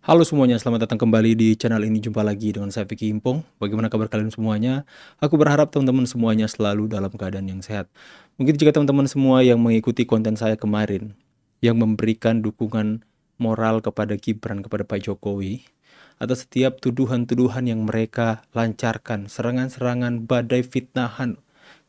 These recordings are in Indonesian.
Halo semuanya, selamat datang kembali di channel ini. Jumpa lagi dengan saya Vicky Impong. Bagaimana kabar kalian semuanya? Aku berharap teman-teman semuanya selalu dalam keadaan yang sehat. Mungkin jika teman-teman semua yang mengikuti konten saya kemarin, yang memberikan dukungan moral kepada Gibran, kepada Pak Jokowi, atas setiap tuduhan-tuduhan yang mereka lancarkan, serangan-serangan, badai fitnahan,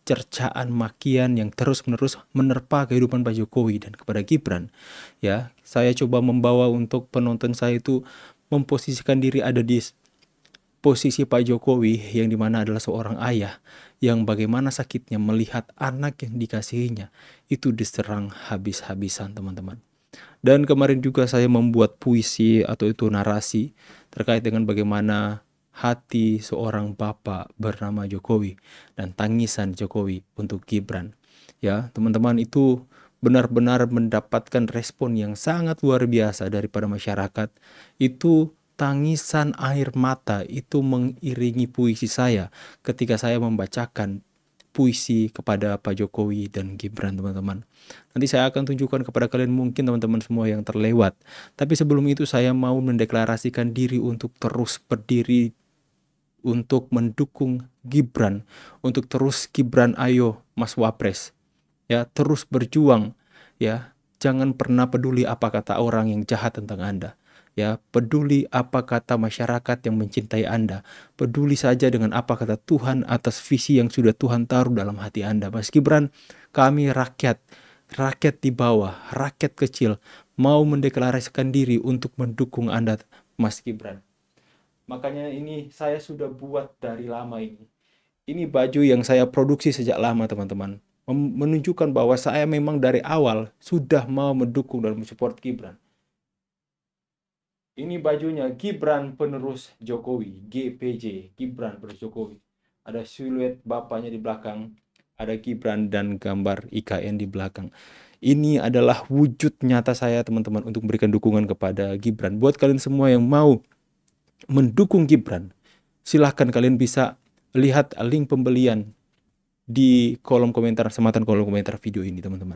cercaan makian yang terus-menerus menerpa kehidupan Pak Jokowi dan kepada Gibran. Ya, saya coba membawa untuk penonton saya itu memposisikan diri ada di posisi Pak Jokowi yang dimana adalah seorang ayah yang bagaimana sakitnya melihat anak yang dikasihinya itu diserang habis-habisan, teman-teman. Dan kemarin juga saya membuat puisi atau itu narasi terkait dengan bagaimana hati seorang bapak bernama Jokowi dan tangisan Jokowi untuk Gibran. Ya, teman-teman, itu benar-benar mendapatkan respon yang sangat luar biasa daripada masyarakat. Itu tangisan air mata itu mengiringi puisi saya ketika saya membacakan puisi kepada Pak Jokowi dan Gibran, teman-teman. Nanti saya akan tunjukkan kepada kalian, mungkin teman-teman semua yang terlewat. Tapi sebelum itu saya mau mendeklarasikan diri untuk terus berdiri untuk mendukung Gibran, untuk terus Gibran ayo Mas Wapres. Ya, terus berjuang, ya. Jangan pernah peduli apa kata orang yang jahat tentang Anda. Ya, peduli apa kata masyarakat yang mencintai Anda. Peduli saja dengan apa kata Tuhan atas visi yang sudah Tuhan taruh dalam hati Anda. Mas Gibran, kami rakyat, rakyat di bawah, rakyat kecil, mau mendeklarasikan diri untuk mendukung Anda, Mas Gibran. Makanya ini saya sudah buat dari lama ini. Ini baju yang saya produksi sejak lama, teman-teman. Menunjukkan bahwa saya memang dari awal sudah mau mendukung dan mensupport Gibran. Ini bajunya Gibran penerus Jokowi, GPJ, Gibran penerus Jokowi. Ada siluet bapaknya di belakang, ada Gibran dan gambar IKN di belakang. Ini adalah wujud nyata saya, teman-teman, untuk memberikan dukungan kepada Gibran. Buat kalian semua yang mau mendukung Gibran, silahkan kalian bisa lihat link pembelian di kolom komentar, sematan kolom komentar video ini, teman-teman.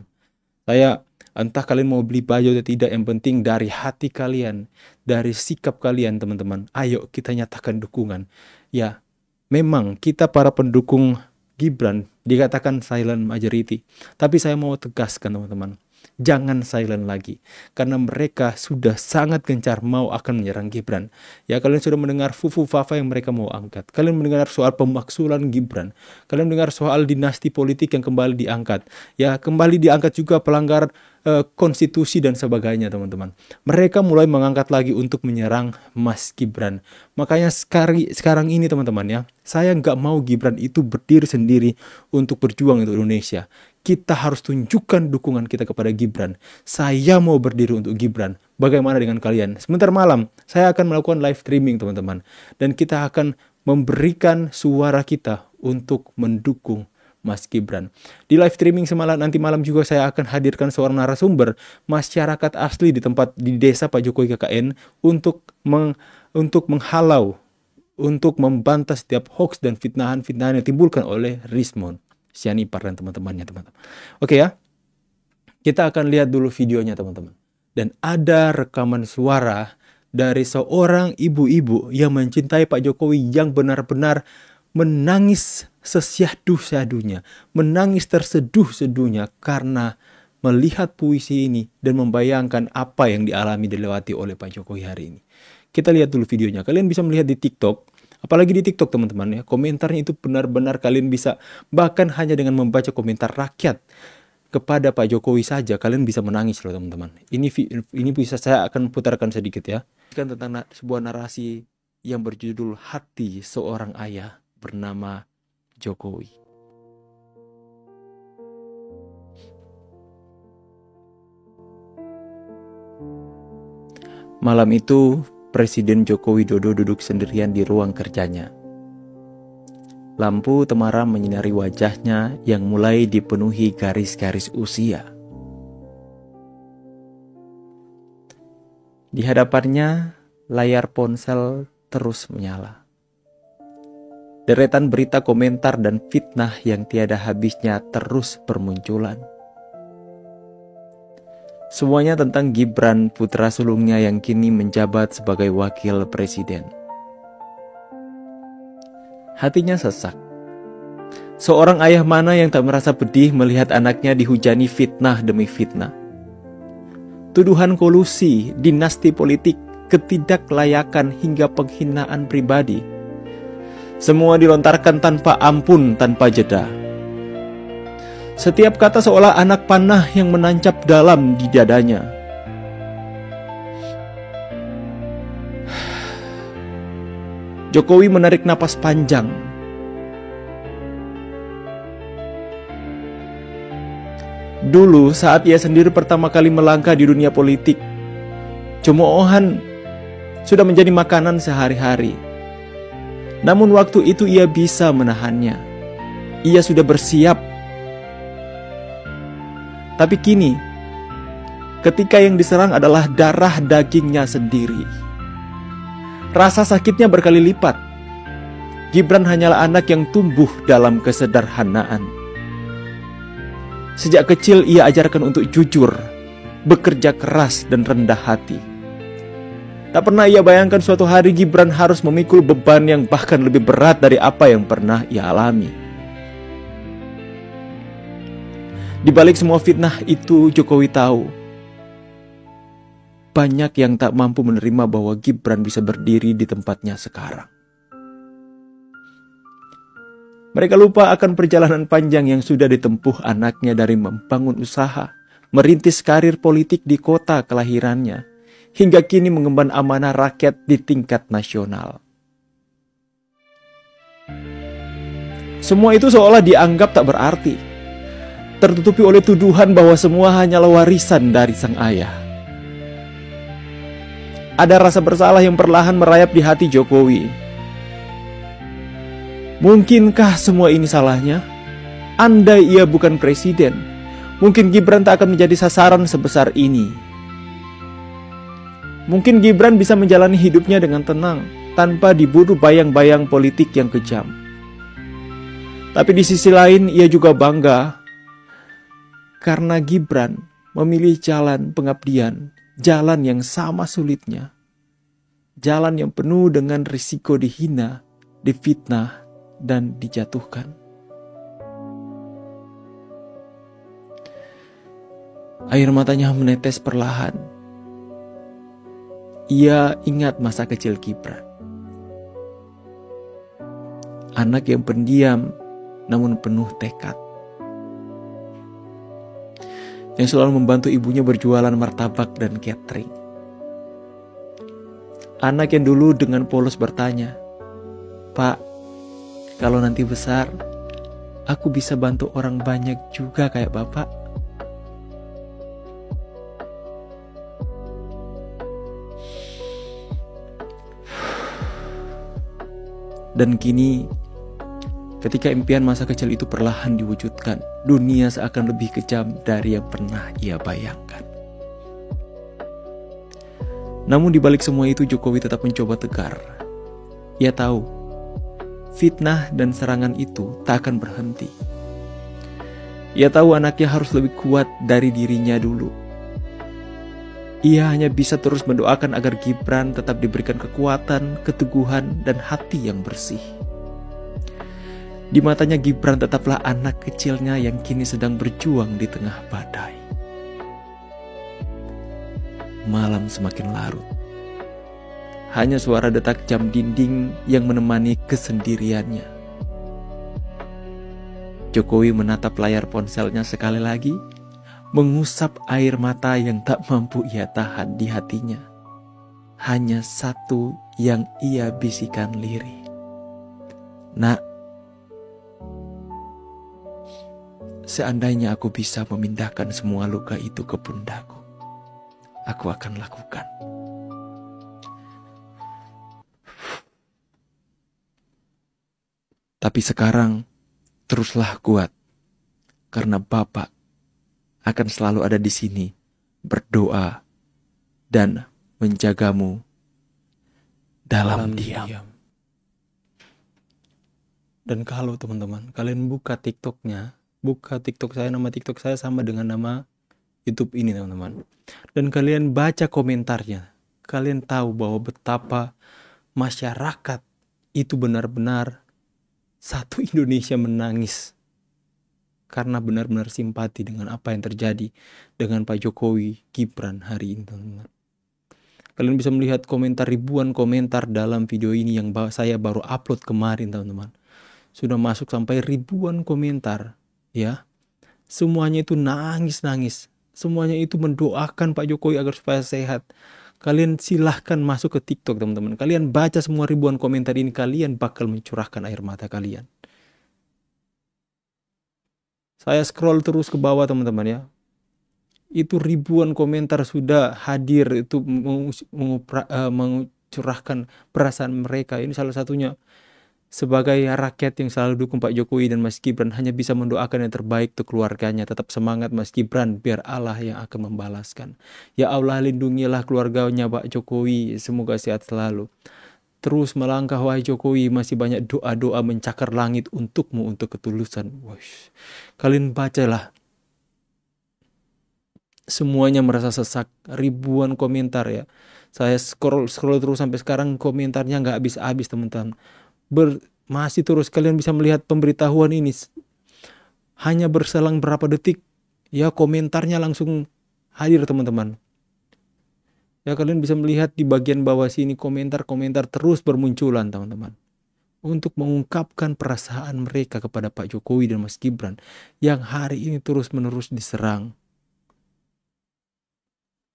Saya, entah kalian mau beli baju atau tidak, yang penting dari hati kalian, dari sikap kalian, teman-teman, ayo kita nyatakan dukungan. Ya, memang kita para pendukung Gibran dikatakan silent majority, tapi saya mau tegaskan, teman-teman, jangan silent lagi, karena mereka sudah sangat gencar mau akan menyerang Gibran. Ya, kalian sudah mendengar fufu fafa yang mereka mau angkat. Kalian mendengar soal pemaksulan Gibran. Kalian mendengar soal dinasti politik yang kembali diangkat. Ya, kembali diangkat juga pelanggaran konstitusi dan sebagainya, teman-teman. Mereka mulai mengangkat lagi untuk menyerang Mas Gibran. Makanya sekarang ini, teman-teman, ya, saya nggak mau Gibran itu berdiri sendiri untuk berjuang untuk Indonesia. Kita harus tunjukkan dukungan kita kepada Gibran. Saya mau berdiri untuk Gibran. Bagaimana dengan kalian? Sebentar malam, saya akan melakukan live streaming, teman-teman. Dan kita akan memberikan suara kita untuk mendukung Mas Gibran. Di live streaming semalam, nanti malam juga saya akan hadirkan seorang narasumber masyarakat asli di tempat di desa Pak Jokowi KKN untuk menghalau, untuk membantah setiap hoax dan fitnahan-fitnahan yang timbulkan oleh Rismon Sianipar dan teman-temannya, teman-teman. Oke ya, kita akan lihat dulu videonya, teman-teman. Dan ada rekaman suara dari seorang ibu-ibu yang mencintai Pak Jokowi, yang benar-benar menangis sesyahdu-syahdunya, menangis terseduh-seduhnya karena melihat puisi ini dan membayangkan apa yang dialami dilewati oleh Pak Jokowi hari ini. Kita lihat dulu videonya. Kalian bisa melihat di TikTok, apalagi di TikTok, teman-teman, ya. Komentarnya itu benar-benar kalian bisa, bahkan hanya dengan membaca komentar rakyat kepada Pak Jokowi saja kalian bisa menangis loh, teman-teman. Ini bisa saya akan putarkan sedikit ya. Kan tentang sebuah narasi yang berjudul Hati Seorang Ayah bernama Jokowi. Malam itu, Presiden Joko Widodo duduk sendirian di ruang kerjanya. Lampu temaram menyinari wajahnya yang mulai dipenuhi garis-garis usia. Di hadapannya, layar ponsel terus menyala. Deretan berita, komentar, dan fitnah yang tiada habisnya terus bermunculan. Semuanya tentang Gibran, putra sulungnya yang kini menjabat sebagai wakil presiden. Hatinya sesak. Seorang ayah mana yang tak merasa pedih melihat anaknya dihujani fitnah demi fitnah. Tuduhan kolusi, dinasti politik, ketidaklayakan hingga penghinaan pribadi. Semua dilontarkan tanpa ampun, tanpa jeda. Setiap kata seolah anak panah yang menancap dalam di dadanya. Jokowi menarik napas panjang. Dulu saat ia sendiri pertama kali melangkah di dunia politik, cemoohan sudah menjadi makanan sehari-hari. Namun waktu itu ia bisa menahannya. Ia sudah bersiap. Tapi kini, ketika yang diserang adalah darah dagingnya sendiri, rasa sakitnya berkali lipat. Gibran hanyalah anak yang tumbuh dalam kesederhanaan. Sejak kecil ia ajarkan untuk jujur, bekerja keras dan rendah hati. Tak pernah ia bayangkan suatu hari Gibran harus memikul beban yang bahkan lebih berat dari apa yang pernah ia alami. Di balik semua fitnah itu, Jokowi tahu banyak yang tak mampu menerima bahwa Gibran bisa berdiri di tempatnya sekarang. Mereka lupa akan perjalanan panjang yang sudah ditempuh anaknya dari membangun usaha, merintis karir politik di kota kelahirannya, hingga kini mengemban amanah rakyat di tingkat nasional. Semua itu seolah dianggap tak berarti, tertutupi oleh tuduhan bahwa semua hanyalah warisan dari sang ayah. Ada rasa bersalah yang perlahan merayap di hati Jokowi. Mungkinkah semua ini salahnya? Andai ia bukan presiden, mungkin Gibran tak akan menjadi sasaran sebesar ini. Mungkin Gibran bisa menjalani hidupnya dengan tenang, tanpa diburu bayang-bayang politik yang kejam. Tapi di sisi lain ia juga bangga karena Gibran memilih jalan pengabdian, jalan yang sama sulitnya. Jalan yang penuh dengan risiko dihina, difitnah, dan dijatuhkan. Air matanya menetes perlahan. Ia ingat masa kecil Gibran. Anak yang pendiam namun penuh tekad, yang selalu membantu ibunya berjualan martabak dan catering. Anak yang dulu dengan polos bertanya, "Pak, kalau nanti besar, aku bisa bantu orang banyak juga kayak Bapak." Dan kini, ketika impian masa kecil itu perlahan diwujudkan, dunia seakan lebih kejam dari yang pernah ia bayangkan. Namun di balik semua itu, Jokowi tetap mencoba tegar. Ia tahu, fitnah dan serangan itu tak akan berhenti. Ia tahu anaknya harus lebih kuat dari dirinya dulu. Ia hanya bisa terus mendoakan agar Gibran tetap diberikan kekuatan, keteguhan, dan hati yang bersih. Di matanya Gibran tetaplah anak kecilnya yang kini sedang berjuang di tengah badai. Malam semakin larut. Hanya suara detak jam dinding yang menemani kesendiriannya. Jokowi menatap layar ponselnya sekali lagi, mengusap air mata yang tak mampu ia tahan di hatinya. Hanya satu yang ia bisikan lirih. "Nak, seandainya aku bisa memindahkan semua luka itu ke pundakku, aku akan lakukan." Tapi sekarang, teruslah kuat, karena Bapak akan selalu ada di sini, berdoa dan menjagamu dalam diam. Dan kalau teman-teman, kalian buka TikTok saya, nama TikTok saya sama dengan nama YouTube ini teman-teman. Dan kalian baca komentarnya, kalian tahu bahwa betapa masyarakat itu benar-benar satu Indonesia menangis karena benar-benar simpati dengan apa yang terjadi dengan Pak Jokowi Gibran hari ini teman-teman. Kalian bisa melihat komentar, ribuan komentar dalam video ini yang saya baru upload kemarin teman-teman. Sudah masuk sampai ribuan komentar ya. Semuanya itu nangis-nangis. Semuanya itu mendoakan Pak Jokowi agar supaya sehat. Kalian silahkan masuk ke TikTok teman-teman. Kalian baca semua ribuan komentar ini. Kalian bakal mencurahkan air mata kalian. Saya scroll terus ke bawah teman-teman ya. Itu ribuan komentar sudah hadir. Itu mencurahkan perasaan mereka. Ini salah satunya. Sebagai rakyat yang selalu dukung Pak Jokowi dan Mas Gibran, hanya bisa mendoakan yang terbaik untuk keluarganya. Tetap semangat Mas Gibran, biar Allah yang akan membalaskan. Ya Allah, lindungilah keluarganya Pak Jokowi, semoga sehat selalu. Terus melangkah wahai Jokowi, masih banyak doa-doa mencakar langit untukmu, untuk ketulusan. Wush. Kalian bacalah. Semuanya merasa sesak, ribuan komentar ya. Saya scroll terus sampai sekarang komentarnya nggak habis-habis teman-teman. Masih terus kalian bisa melihat pemberitahuan ini. Hanya berselang berapa detik ya komentarnya langsung hadir teman-teman. Ya kalian bisa melihat di bagian bawah sini komentar-komentar terus bermunculan teman-teman. Untuk mengungkapkan perasaan mereka kepada Pak Jokowi dan Mas Gibran yang hari ini terus-menerus diserang.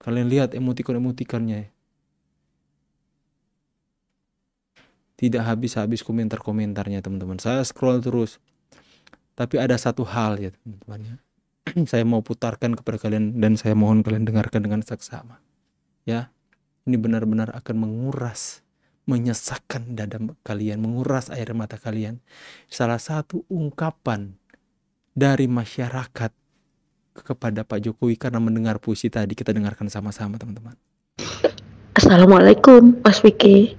Kalian lihat emotikon-emotikannya. Tidak habis-habis komentar-komentarnya teman-teman. Saya scroll terus. Tapi ada satu hal ya teman-teman. Saya mau putarkan kepada kalian dan saya mohon kalian dengarkan dengan saksama. Ya, ini benar-benar akan menguras, menyesakkan dada kalian, menguras air mata kalian. Salah satu ungkapan dari masyarakat kepada Pak Jokowi karena mendengar puisi tadi, kita dengarkan sama-sama teman-teman. Assalamualaikum Mas Vicky.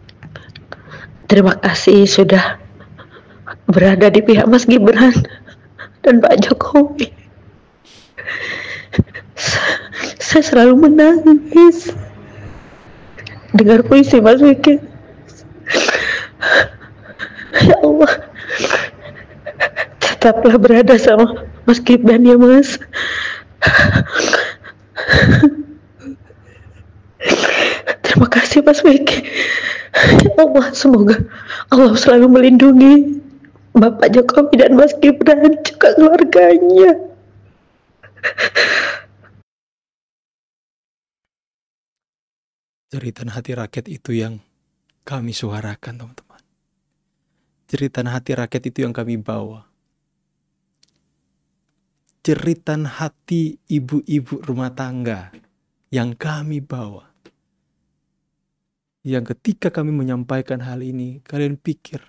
Terima kasih sudah berada di pihak Mas Gibran dan Pak Jokowi. Saya selalu menangis dengar puisi Mas Vicky. Ya Allah, tetaplah berada sama Mas Gibran ya Mas. Terima kasih Mas Vicky. Ya Allah, semoga Allah selalu melindungi Bapak Jokowi dan Mas Gibran juga keluarganya. Jeritan hati rakyat itu yang kami suarakan teman-teman. Jeritan hati rakyat itu yang kami bawa. Jeritan hati ibu-ibu rumah tangga yang kami bawa. Yang ketika kami menyampaikan hal ini, kalian pikir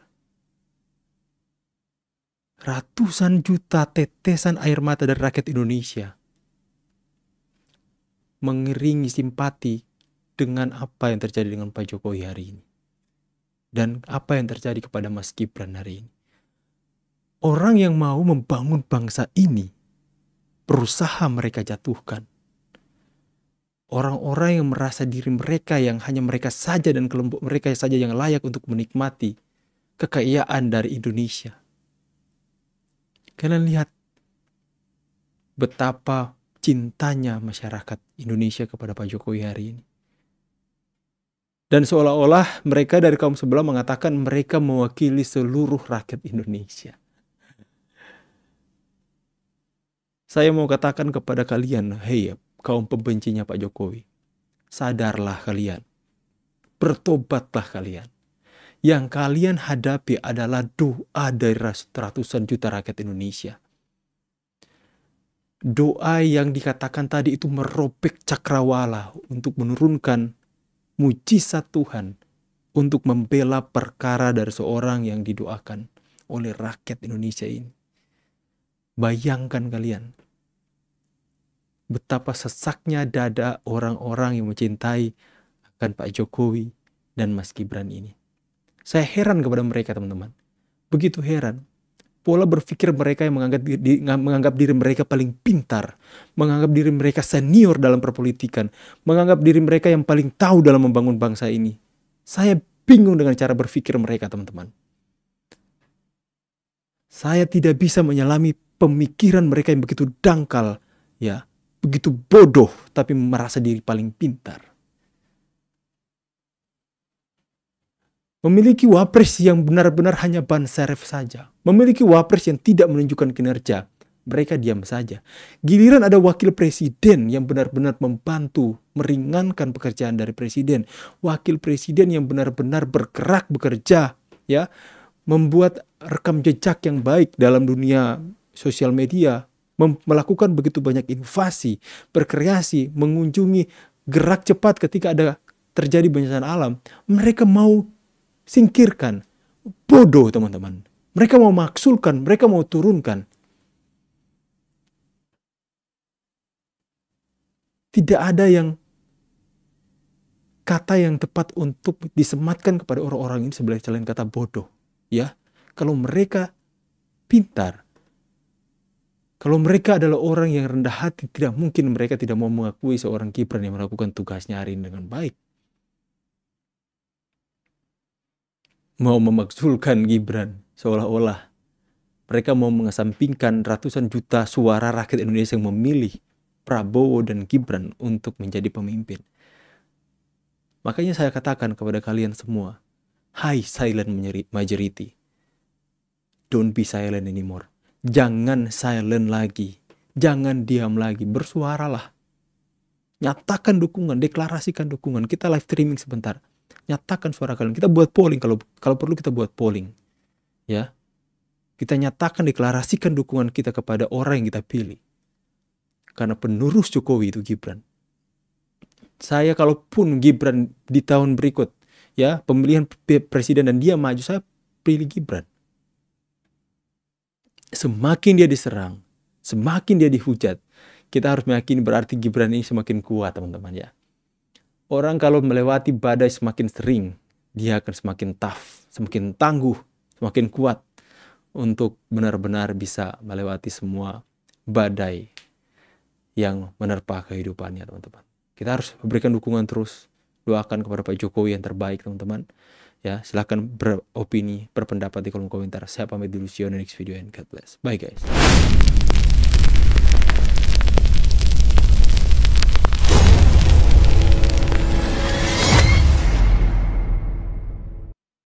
ratusan juta tetesan air mata dari rakyat Indonesia mengiringi simpati dengan apa yang terjadi dengan Pak Jokowi hari ini. Dan apa yang terjadi kepada Mas Gibran hari ini. Orang yang mau membangun bangsa ini, berusaha mereka jatuhkan. Orang-orang yang merasa diri mereka yang hanya mereka saja dan kelompok mereka saja yang layak untuk menikmati kekayaan dari Indonesia. Kalian lihat betapa cintanya masyarakat Indonesia kepada Pak Jokowi hari ini. Dan seolah-olah mereka dari kaum sebelah mengatakan mereka mewakili seluruh rakyat Indonesia. Saya mau katakan kepada kalian, hei kaum pembencinya Pak Jokowi, sadarlah kalian, bertobatlah kalian. Yang kalian hadapi adalah doa dari ratusan juta rakyat Indonesia. Doa yang dikatakan tadi itu merobek cakrawala untuk menurunkan mujizat Tuhan untuk membela perkara dari seorang yang didoakan oleh rakyat Indonesia ini. Bayangkan kalian betapa sesaknya dada orang-orang yang mencintai akan Pak Jokowi dan Mas Gibran ini. Saya heran kepada mereka teman-teman. Begitu heran. Pola berpikir mereka yang menganggap diri mereka paling pintar, menganggap diri mereka senior dalam perpolitikan, menganggap diri mereka yang paling tahu dalam membangun bangsa ini. Saya bingung dengan cara berpikir mereka, teman-teman. Saya tidak bisa menyelami pemikiran mereka yang begitu dangkal, ya, begitu bodoh, tapi merasa diri paling pintar. Memiliki wapres yang benar-benar hanya ban serif saja. Memiliki wapres yang tidak menunjukkan kinerja. Mereka diam saja. Giliran ada wakil presiden yang benar-benar membantu, meringankan pekerjaan dari presiden. Wakil presiden yang benar-benar bergerak, bekerja, ya, membuat rekam jejak yang baik dalam dunia sosial media, melakukan begitu banyak inovasi, berkreasi, mengunjungi, gerak cepat ketika ada terjadi bencana alam. Mereka mau singkirkan. Bodoh, teman-teman. Mereka mau maksulkan, mereka mau turunkan. Tidak ada yang kata yang tepat untuk disematkan kepada orang-orang ini selain kata bodoh. Ya, kalau mereka pintar, kalau mereka adalah orang yang rendah hati, tidak mungkin mereka tidak mau mengakui seorang Gibran yang melakukan tugasnya hari ini dengan baik. Mau memaksulkan Gibran, seolah-olah mereka mau mengesampingkan ratusan juta suara rakyat Indonesia yang memilih Prabowo dan Gibran untuk menjadi pemimpin. Makanya saya katakan kepada kalian semua, hai silent majority, don't be silent anymore. Jangan silent lagi, jangan diam lagi, bersuaralah. Nyatakan dukungan, deklarasikan dukungan. Kita live streaming sebentar. Nyatakan suara kalian. Kita buat polling, kalau perlu kita buat polling. Ya. Kita nyatakan, deklarasikan dukungan kita kepada orang yang kita pilih. Karena penerus Jokowi itu Gibran. Saya kalaupun Gibran di tahun berikut, ya, pemilihan presiden dan dia maju, saya pilih Gibran. Semakin dia diserang, semakin dia dihujat, kita harus meyakini berarti Gibran ini semakin kuat, teman-teman, ya. Orang kalau melewati badai semakin sering, dia akan semakin tough, semakin tangguh, semakin kuat untuk benar-benar bisa melewati semua badai yang menerpa kehidupannya, teman-teman. Kita harus berikan dukungan terus, doakan kepada Pak Jokowi yang terbaik, teman-teman. Ya, silahkan beropini, berpendapat di kolom komentar. Saya pamit dulu, see you on the next video and God bless. Bye guys.